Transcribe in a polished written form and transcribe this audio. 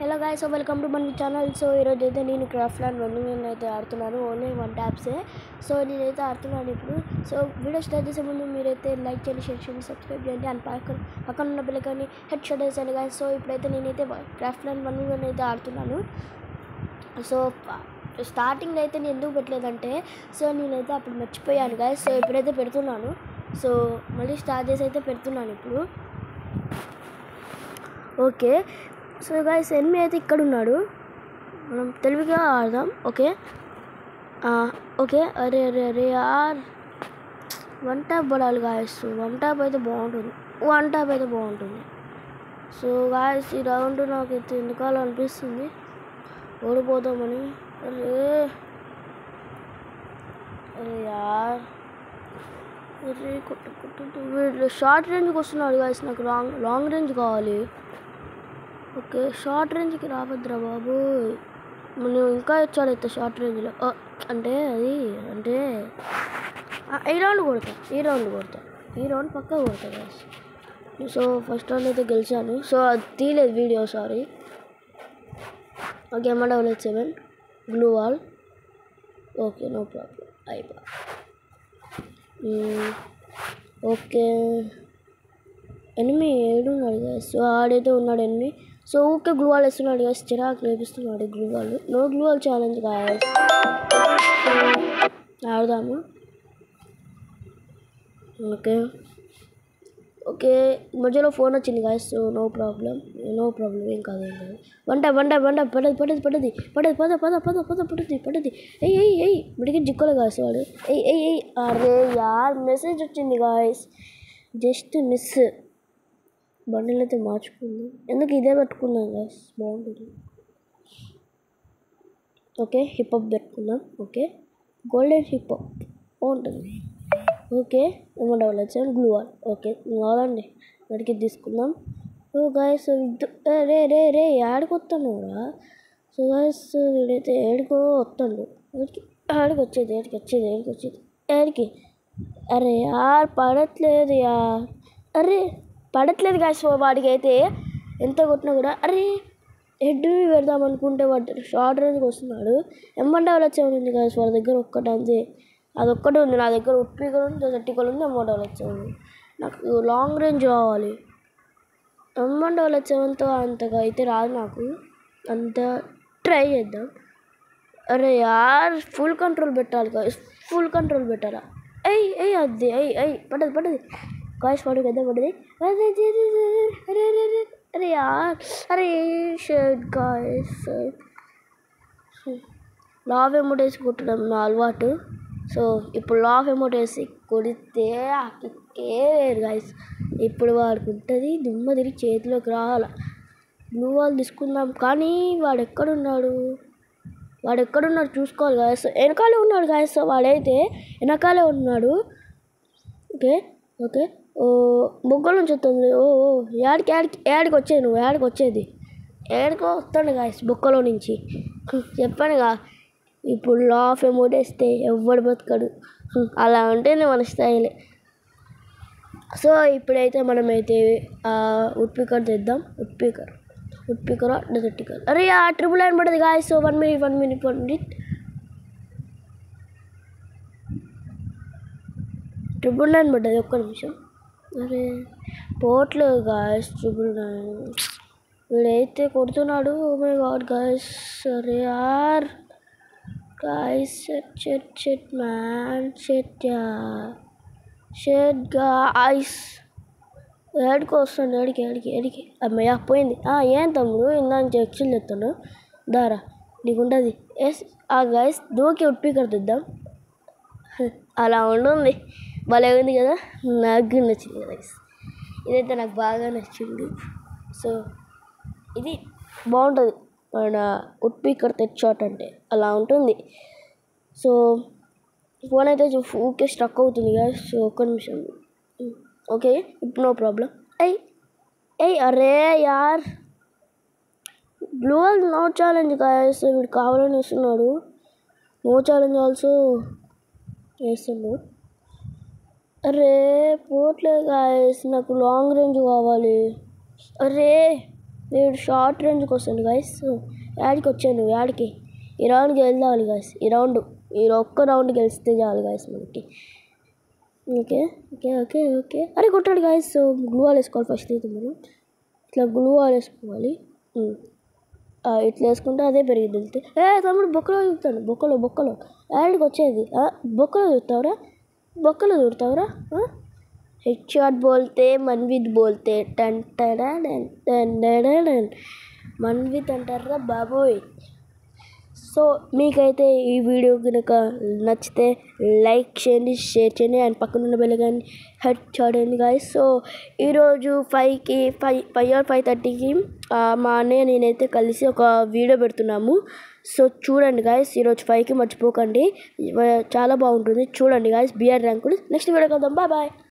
Hello guys, so welcome to మన channel. So ఈరోజు అయితే నేను క్రాఫ్ట్‌ల్యాండ్ రన్నింగ్ అయితే ఆడుతున్నాను. ఓన్లీ 1 ట్యాప్సే. సో నేనైతే ఆడుతున్నాను ఇప్పుడు. సో వీడియో స్టార్ట్ చేసే ముందు మీరైతే లైక్ చేయండి, షేర్ చేయండి, సబ్స్క్రైబ్ చేయండి అండ్ పక్కన ఉన్న బెల్ ఐకాన్ని హెడ్ షాట్ వేసేయండి గాయ్స్. సో ఇప్పుడైతే నేనైతే క్రాఫ్ట్‌ల్యాండ్ రన్నింగ్ అయితే ఆడుతున్నాను. సో స్టార్టింగ్లో అయితే నేను ఎందుకు పెట్టలేదంటే సో నేనైతే అప్పుడు మర్చిపోయాను గాయ్స్. సో ఇప్పుడైతే పెడుతున్నాను. సో మళ్ళీ స్టార్ట్ చేసి అయితే పెడుతున్నాను ఇప్పుడు. ఓకే, సో గాయ్స్ ఎనిమి అయితే ఇక్కడ ఉన్నాడు. మనం తెలివిగా ఆడదాం. Okay okay. అరే అరే అరే యార్, 1 ట్యాప్ పడాలి గాయస్. 1 ట్యాప్ అయితే బాగుంటుంది. సో గాయస్ ఈ రౌండ్ నాకైతే ఎందుకాలో అనిపిస్తుంది ఓడిపోతామని. అరే అరే యార్, అరే వీళ్ళు షార్ట్ రేంజ్కి వస్తున్నాడు గాయస్. నాకు లాంగ్ రేంజ్ కావాలి. ఓకే, షార్ట్ రేంజ్కి రావద్దురా బాబు. మనం ఇంకా ఇచ్చాడైతే షార్ట్ రేంజ్లో అంటే ఈ రౌండ్ కొడతా. ఈ రౌండ్ పక్కా కొడతా గాయస్. సో ఫస్ట్ రౌండ్ అయితే గెలిచాను. సో అది తీయలేదు వీడియో, sorry. Okay, M7 glue wall. Okay, no problem. అయిపోయి ఓకే. ఎనిమి ఏడున్నాడు గాయస్. సో ఆడైతే ఉన్నాడు enemy. So okay glue wall వేస్తున్నాడు గాయస్. చిరాకు లేపిస్తున్నాడు glue wall. No glue wall challenge guys. ఆడదాము. ఓకే మధ్యలో ఫోన్ వచ్చింది గాయస్. So no problem. ఏం కాదు. పడది. ఎయ్ మిడికి జిక్కోలే గాయస్ వాడు. అరే యార్, మెసేజ్ వచ్చింది గాయస్. Just miss. బండిల్ అయితే మార్చుకుంది. ఎందుకు ఇదే పెట్టుకున్నాం గాయస్, బాగుంటుంది. ఓకే, హిప్ హాప్ పెట్టుకుందాం. ఓకే, గోల్డెన్ హిప్ హాప్ బాగుంటుంది. Okay, M7 glue wall. Okay కాదండి, వాడికి తీసుకుందాం. ఓ గాయస్ రే ఏడికి వస్తాను రా. సో గాయస్ వీడైతే ఏడుకో వస్తాడు. ఏడికి వచ్చేది. అరే యార్ పడట్లేదు యార్. అరే పడట్లేదు గాయస్. వాడికి అయితే ఎంత కొట్టినా కూడా అరే హెడ్ పెడదాం అనుకుంటే వాడు షార్ట్ రేంజ్కి వస్తున్నాడు. M7 ఉంది గాయస్ వాడి దగ్గర. ఒక్కటి అంతే, అదొక్కటే ఉంది. నా దగ్గర ఉప్పికలు ఉంది, 30 ఉంది. M7 నాకు లాంగ్ రేంజ్ కావాలి. M7తో అంతగా అయితే రాదు నాకు. అంత ట్రై చేద్దాం. అరే యార్, ఫుల్ కంట్రోల్ పెట్టాలి గాయస్. పెట్టాలా? అది పడ్డది గాయస్. పడదు కదా, పడ్డది. అరే యార్, అరే షట్ గాయస్. లావ్ ఎమౌంట్ వేసి కొట్టడం నా అలవాటు. సో ఇప్పుడు లావ్ ఎమౌంట్ వేసి కొడితే ఆ కిక్కే వేరు గాయస్. ఇప్పుడు వాడికి ఉంటుంది దుమ్మ తిరిగి చేతిలోకి రావాల. బ్లూ వాల్ తీసుకుందాం కానీ వాడు ఎక్కడున్నాడు చూసుకోవాలి గాయస్. వెనకాలే ఉన్నాడు గాయస్. వాడైతే వెనకాలే ఉన్నాడు. ఓకే బొగ్గల నుంచి వస్తుంది. ఏడికి వచ్చేది నువ్వు? ఏడికో వస్తాడు గాయస్ బొక్కలో నుంచి. చెప్పానుగా, ఇప్పుడు లా ఆఫ్ ఎమౌంట్ వేస్తే ఎవ్వడు బతకడు. అలా ఉంటేనే మన స్టైల్. సో ఇప్పుడైతే మనమైతే ఉడ్పికర్ తెద్దాం. ఉడ్పికర్ అరే ఆ ట్రిపుల్ లైన్ పడుతుంది guys. So 1 minute triple line పడ్డది. ఒక్క నిమిషం. అరే పోట్లేదు గాయస్ ట్రిపుల్ లైన్. వీడైతే కొడుతున్నాడు. Oh my god guys. అరే యార్ గాయస్, షెట్ మ్యాన్, షెట్ గాయస్. ఏడికి వస్తాను. ఏడికి అమ్మయ్య పోయింది. ఏం తమ్ముడు ఇందాక ఎక్స్చేంజ్ చెప్తాను దారా, నీకుంటుంది. ఆ గాయస్ దూకి ఉడ్పికర్ తెద్దాం. అలా ఉంటుంది. భలే ఉంది కదా, నాకు నచ్చింది కదా గాయస్. ఇదైతే నాకు బాగా నచ్చింది. సో ఇది బాగుంటుంది మన ఉడ్పికర్ తెచ్చాట్ అంటే, అలా ఉంటుంది. సో ఫోన్ అయితే ఊకే స్ట్రక్ అవుతుంది గాయస్. సో ఒక్క నిమిషం. ఓకే ఇప్పుడు నో ప్రాబ్లం. అరే యార్, blue wall no challenge guys. వీడు కావాలని వేస్తున్నాడు. నో ఛాలెంజ్ ఆల్సో వేస్తున్నాడు. అరే పోట్లేదు గాయస్, నాకు లాంగ్ రేంజ్ కావాలి. అరే వీడు షార్ట్ రేంజ్కి వస్తుంది గైస్. యాడికి వచ్చాను, యాడికి ఈ రౌండ్ గెలిచాలి గైస్. ఈ ఒక్క రౌండ్ గెలిస్తే చాలు గైస్ మనకి. ఓకే ఓకే ఓకే ఓకే అరే కొట్టాడు గైస్. సో గ్లూ వాల్ వేసుకోవాలి ఫస్ట్ అయితే మనం. ఇట్లా గ్లూ వాల్ వేసుకోవాలి. ఇట్లా వేసుకుంటే అదే పెరిగింది వెళ్తే. తమ్ముడు బొక్కలో చూస్తాను, బొక్కలో యాడికి వచ్చేది. బొక్కలో చూడతావురా. హెడ్ షాట్ బోల్తే మన్విత్ బోల్తే మన్విత్ అంటారా బాబోయ్. సో మీకైతే ఈ వీడియో కనుక నచ్చితే లైక్ చేయండి, షేర్ చేయండి అండ్ పక్కనున్న బెల్ కానీ హెడ్ చేయండి గాయస్. సో ఈరోజు 5 or 5:30కి మా అన్నయ్య నేనైతే కలిసి ఒక వీడియో పెడుతున్నాము. సో చూడండి గాయస్, ఈరోజు 5కి మర్చిపోకండి, చాలా బాగుంటుంది చూడండి గాయస్. బిఆర్ ర్యాంకుడు నెక్స్ట్ వీడియో కలుద్దాం. బాయ్.